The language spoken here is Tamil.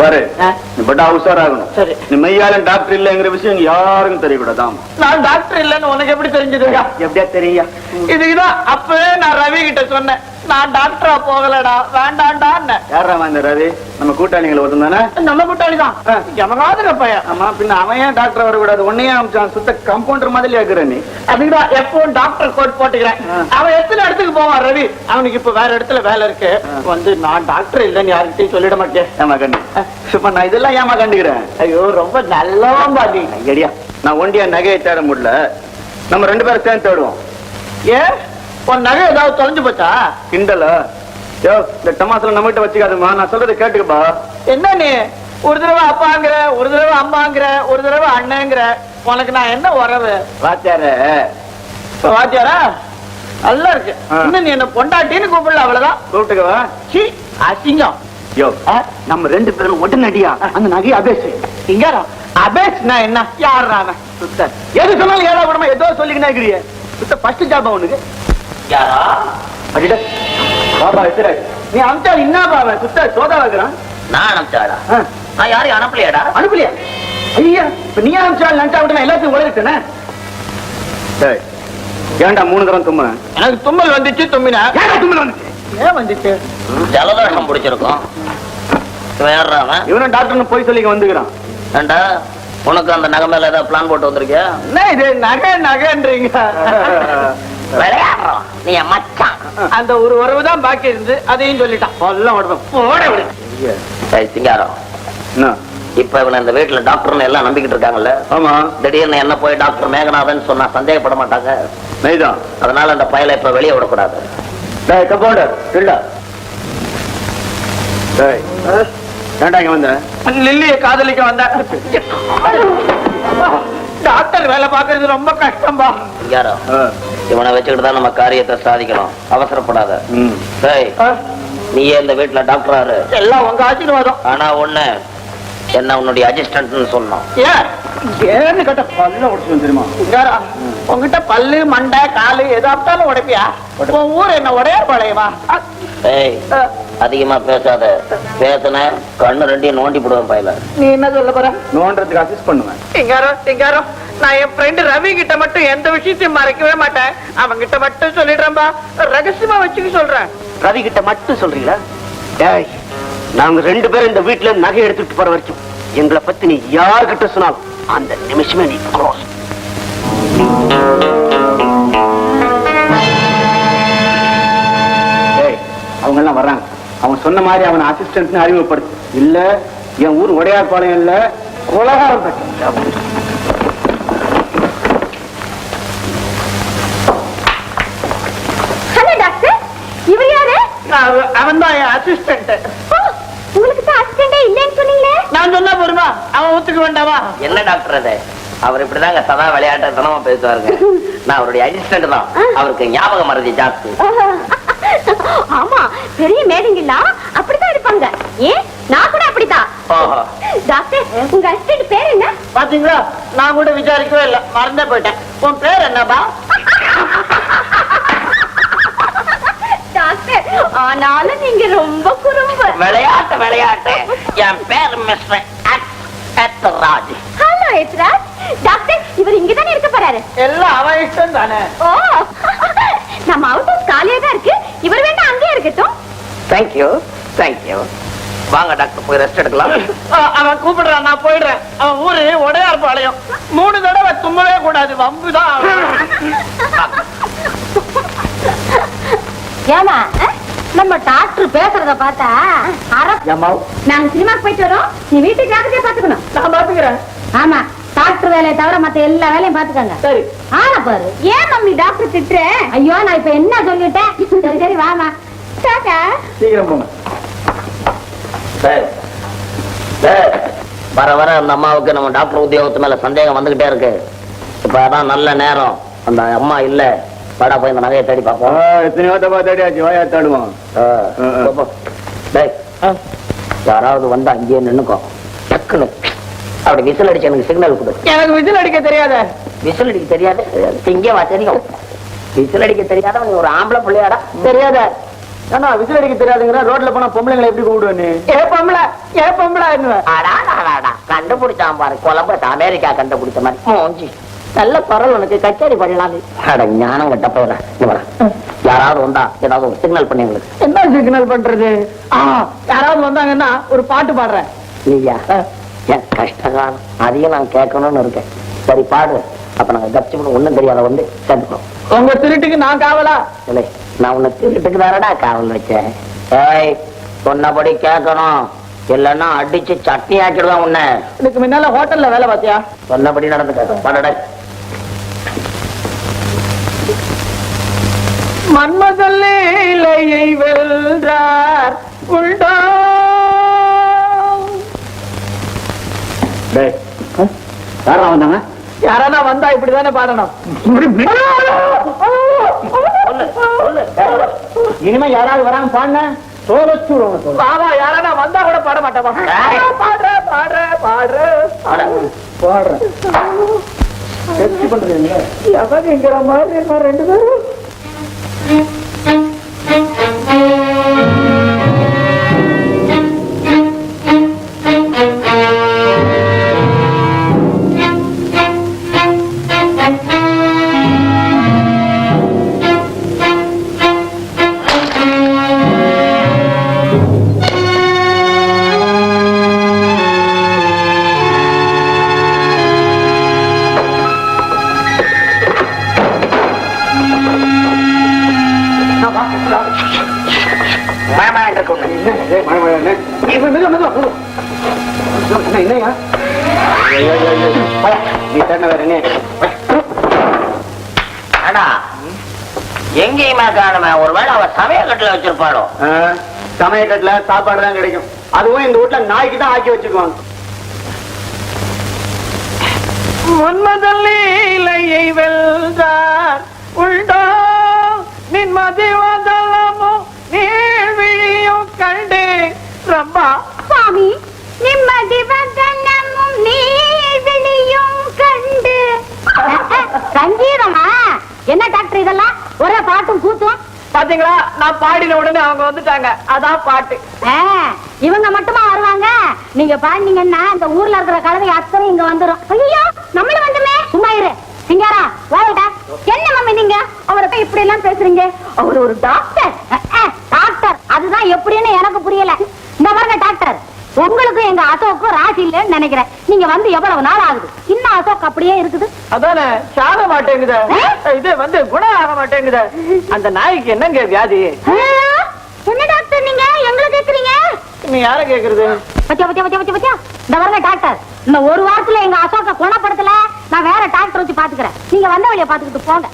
பாரு பட் உஷாராகணும். சரி, நீ மெய்யாலும் டாக்டர் இல்லங்கிற விஷயம் யாருக்கும் தெரியக்கூடாதான். நான் டாக்டர் இல்லன்னு உனக்கு எப்படி தெரிஞ்சதுங்க? எப்படியா தெரியா? இதுக்குதான் அப்பவே நான் ரவி கிட்ட சொன்னேன், நான் டாக்டரா போகலடா, வேண்டாண்டான்னு. யாரா இந்த ரவி? நம்ம கூட்டாளிகளை ஒருத்தானே? நம்ம கூட்டாளி தான், எமகாதுங்க பையன். ஆமா, பின்ன அவன் ஏன் டாக்டர் வரக்கூடாது? உன்னையே அமிச்சான், சுத்த கம்பவுண்டர் மாதிரி ஆக்குற நீ. அதுதான் எப்பவும் டாக்டர் கோட் போட்டுக்கிறேன். அவன் எத்தனை இடத்துக்கு போவான் ரவி, அவனுக்கு இப்ப வேற இடத்துல வேலை இருக்கு. வந்து நான் டாக்டர் இல்லைன்னு யாருக்கிட்டையும் சொல்லிட மாட்டேன். ஏமா கண்டு சும்மா நான் இதெல்லாம் ஏமா கண்டுக்கிறேன்? ஐயோ ரொம்ப நல்லவன் பாதி. ஐடியா, நான் ஒண்டியா நகையை தேட முடியல, நம்ம 2 பேரும் சேர்ந்து தேடுவோம். ஏன் உன் நகை ஏதாவது தொலைஞ்சு போச்சா? கிண்டல இந்த டமாசுல நம்ம கிட்ட வச்சுக்காதுமா, நான் சொல்றதை கேட்டுக்கப்பா. என்ன நீ ஒரு தடவை அப்பாங்கிற, ஒரு தடவை அம்மாங்கிற, ஒரு தடவை அண்ணங்கிற, உனக்கு நான் என்ன உறவு? வாத்தியார வாத்தியாரா நல்லா இருக்கு. இன்னும் நீ என்ன பொண்டாட்டின்னு கூப்பிடல, அவ்வளவுதான். கூப்பிட்டுக்கவா? சி அசிங்கம். யோ, நம்ம 2 பேரும் உடனடியா அந்த நகையை அபேஸ். இங்க அபேஸ்னா என்ன? யார் அவன்? சுத்த எது சொன்னாலும் ஏதா கூடமா ஏதோ சொல்லிக்கினா இருக்கிறிய. சுத்த ஃபர்ஸ்ட் ஜாப் அவனுக்கு. யாரா? அடிட பாபா எத்தனை நீ அமிச்சா என்ன பாபா சுத்த சோதா வைக்கிறான். நான் அனுப்பிச்சாடா? நான் யாரையும் அனுப்பலையாடா? அனுப்பலையா? ஐயா, இப்ப நீ அனுப்பிச்சா லஞ்சா விட்டு நான் எல்லாத்தையும் உலகிட்டேனே. ஏன்டா 3 தரம் தும்ம? எனக்கு தும்மல் வந்துச்சு, தும்மினா. ஏன்டா தும்மல் வந்துச்சு? ஏன் வந்துச்சு? ஜலதோஷம் பிடிச்சிருக்கும். இவனும் டாக்டர்னு போய் சொல்லி வந்துக்கிறான். ஏண்டா உனக்கு அந்த நகை மேல ஏதாவது பிளான் போட்டு வந்திருக்கியா? என்ன இது நகை நகைன்றீங்க? விளையாடுறோம். நீ மச்சான் அந்த ஒரு உறவு தான் பாக்கி இருந்து அதையும் சொல்லிட்டான். போட விடு. சிங்காரம், இப்ப இவனை இந்த வீட்டுல டாக்டர்னு எல்லாம் நம்பிக்கிட்டு இருக்காங்கல்ல? ஆமா. திடீர்னு என்ன போய் டாக்டர் மேகநாதன் சொன்னா சந்தேகப்பட மாட்டாங்க? நைதான். அதனால அந்த பயலை இப்ப வெளியே விடக்கூடாது. ஏண்டா இங்க வந்த? லில்லியை காதலிக்க வந்த. டாக்டர் வேலை பாக்குறது ரொம்ப கஷ்டம்பா. சிங்காரம், இவனை வச்சுக்கிட்டு தான் நம்ம காரியத்தை சாதிக்கணும். அவசரப்படாத. நீயே இந்த வீட்டுல டாக்டராரு, எல்லாம் உங்க ஆசீர்வாதம். ஆனா ஒண்ணு, என்ன உன்னுடைய அசிஸ்டன்ட்னு சொல்லணும். ஏன்னு கேட்ட பல்ல உடைச்சு தெரியுமா? உங்ககிட்ட பல்லு மண்டை காலு எதாப்டாலும் உடைப்பியா? உன் ஊர் என்ன உடையார் பாளையமா? அதிகமா பேசாத, பேசுன கண்ணு 2 நோண்டி போடுவேன் பையில. நீ என்ன சொல்ல போற? நோண்டதுக்கு அசிஸ்ட் பண்ணுவேன். சிங்காரம், நான் என் ஃப்ரெண்டு ரவி கிட்ட மட்டும் எந்த விஷயத்தையும் மறைக்கவே மாட்டேன். அவங்க கிட்ட மட்டும் சொல்லிடுறேன்பா, ரகசியமா வச்சுக்க சொல்றேன். ரவி கிட்ட மட்டும் சொல்றீங்களா? டேய், நாங்க 2 பேரும் இந்த வீட்டுல நகை எடுத்துட்டு போற வரைக்கும் எங்களை பத்தி நீ யார்கிட்ட சொன்னாலும் அந்த நிமிஷமே நீ க்ளோஸ். அவங்க எல்லாம் வர்றாங்க. அவன் சொன்ன மாதிரி அவன் அசிஸ்டன்ட் அறிமுகப்படுத்து. இல்ல என் ஊர் உடையார் பாளையம் இல்ல, கொலகாரம் பட்டி. இவர் யாரு? அவன் தான் என் அசிஸ்டன்ட். உங்களுக்கு தான் அசிஸ்டன்டே இல்லைன்னு சொன்னீங்களே. நான் சொன்னா போருமா? அவன் ஒத்துக்க வேண்டாமா? என்ன டாக்டர் அது? அவர் இப்படிதாங்க சதா விளையாட்டுத்தனமா பேசுவாருங்க. நான் அவருடைய அசிஸ்டன்ட் தான். அவருக்கு ஞாபக மறதி ஜாஸ்தி. ஆமா, பெரிய மேதைங்களா அப்படித்தான் இருப்பாங்க. ஏன் நான் கூட அப்படித்தான். டாக்டர், உங்க அசிஸ்டன்ட் பேர் என்ன? பாத்தீங்களா, நான் கூட விசாரிக்கவே இல்லை, மறந்தே போயிட்டேன். உன் பேர் என்னப்பா? டாக்டர், ஆனாலும் நீங்க ரொம்ப குறும்பு. விளையாட்டு. என் பேர் mister Ethiraj. Hello Ethiraj. Doctor, இவர் இங்கதானே இருக்க போறாரு? எல்லாம் அவன் இஷ்டம் தானே. ஓ, நம்ம அவுட் ஹவுஸ் காலியா தான் இருக்கு. இவர் வேணா அங்கேயே இருக்கட்டும். தேங்க்யூ. வாங்க டாக்டர், போய் ரெஸ்ட் எடுக்கலாம். அவன் கூப்பிடுறான், நான் போயிடுறேன். அவன் ஊரு உடையார் பாளையம். 3 தடவை தும்மவே கூடாது, வம்புதான். ஏமா, நம்ம டாக்டர் பேசுறத பார்த்தா நாங்க சினிமாக்கு போயிட்டு வரோம். நீ வீட்டுக்கு ஜாக்கிரதையா பாத்துக்கணும். நான் பாத்துக்கிறேன். ஆமா, டாக்டர் வேலையை தவிர மத்த எல்லா வேலையும் பாத்துக்கங்க. சரி. ஆனா பாரு, ஏன் மம்மி டாக்டர் திட்டுற? ஐயோ, நான் இப்ப என்ன சொல்லிட்டேன். சரி வாமா. டாடா. சீக்கிரம் போங்க. வர அந்த அம்மாவுக்கு நம்ம டாக்டர் உத்தியோகத்து மேல சந்தேகம் வந்துகிட்டே இருக்கு. இப்ப அதான் நல்ல நேரம். அந்த அம்மா இல்ல, வாடா போய் இந்த நகையை தேடி பார்ப்போம். எத்தனையோ தப்பா தேடியாச்சு, வாயா தேடுவோம். யாராவது வந்து அங்கேயே நின்னுக்கோ. டக்குனு அப்படி விசில் அடிச்சு எனக்கு சிக்னல் கொடு. எனக்கு விசில் அடிக்க தெரியாத. விசில் அடிக்க தெரியாது? இங்கே வா, தெரியும். விசில் அடிக்க தெரியாத ஒரு ஆம்பளை பிள்ளையாடா? தெரியாத. ஏன்னா விசில் அடிக்க தெரியாதுங்கிற ரோட்ல போனா பொம்பளைங்களை எப்படி கூப்பிடுவேன்னு ஏ பொம்பளை கண்டுபிடிச்சான் பாரு கொலம்பஸ் அமெரிக்கா கண்டுபிடிச்ச மாதிரி மூஞ்சி நல்ல குரல் உனக்கு கச்சேரி பண்ணலாம் அட ஞானம் கட்ட போற யாராவது வந்தா ஏதாவது ஒரு சிக்னல் பண்ணி உங்களுக்கு என்ன சிக்னல் பண்றது யாராவது வந்தாங்கன்னா ஒரு பாட்டு பாடுறேன் இல்லையா என் கஷ்டகாலம் அதையும் நான் கேட்கணும்னு இருக்கேன் சரி பாடு அப்ப நாங்க கட்சி ஒண்ணும் தெரியாத வந்து கேட்டுக்கோம் உங்க திருட்டுக்கு நான் காவலா இல்லை நான் உன்னை திருட்டுக்கு தானடா காவல் வச்சேன் ஏய் சொன்னபடி கேட்கணும் இல்லன்னா அடிச்சு சட்னி ஆக்கிடுவேன் உன்னை இதுக்கு முன்னால ஹோட்டல்ல வேலை பார்த்தியா சொன்னபடி நடந்துக்க பாடட மன்மதல்லையை வெல்றார் உண்டோ யாரா வந்தாங்க யாரானா வந்தா இப்படிதானே பாடணும் இனிமே யாராவது வராங்க பாடின பாவா யாரானா வந்தா கூட பாட மாட்டேன் பாடுறேன் எவங்கிற மாதிரி ரெண்டு பேரும் எங்கேயுமே காணுமே ஒருவேளை அவ சமயக்கட்டுல வச்சிருப்பாளோ சமயக்கட்டுல சாப்பாடு தான் கிடைக்கும் அதுவும் இந்த வீட்டுல நாய்க்கு தான் ஆக்கி வச்சுக்குவாங்க மன்மதல்லையை வெல்றார் உண்டோ நின்மதி வதலமோ நீழ்விழியும் கண்டு ரம்பா சுவாமி நிம்மதி வதனமும் நீழ்விழியும் கண்டு சங்கீதமா என்ன டாக்டர் இதெல்லாம் ஒரே பாட்டும் கூத்தும் பாத்தீங்களா நான் பாடின உடனே அவங்க வந்துட்டாங்க அதான் பாட்டு இவங்க மட்டுமா வருவாங்க நீங்க பாடினீங்கன்னா இந்த ஊர்ல இருக்கிற கலவை அத்தனை இங்க வந்துரும் ஐயோ நம்மளும் வந்துமே சும்மா இரு சிங்காரா வாடா என்ன மம்மி நீங்க அவரை போய் இப்படி எல்லாம் பேசுறீங்க அவர் ஒரு டாக்டர் டாக்டர் அதுதான் எப்படின்னு எனக்கு புரியல இந்த பாருங்க டாக்டர் உங்களுக்கு எங்க அசோக்கும் ராசி இல்லைன்னு நினைக்கிறேன் நீங்க வந்து எவ்வளவு நாள் ஆகுது இன்னும் அசோக் அப்படியே இருக்குது அதானே சாக மாட்டேங்குது இது வந்து குணம் ஆக மாட்டேங்குது அந்த நாய்க்கு என்னங்க வியாதி என்ன டாக்டர் நீங்க எங்களை கேக்குறீங்க நீ யார கேக்குறது பத்தியா பத்தியா பத்தியா பத்தியா பத்தியா இந்த பாருங்க டாக்டர் இந்த ஒரு வாரத்துல எங்க அசோக்க குணப்படுத்தல நான் வேற டாக்டர் வச்சு பாத்துக்கிறேன் நீங்க வந்த வழியை பாத்துக்கிட்டு போங்க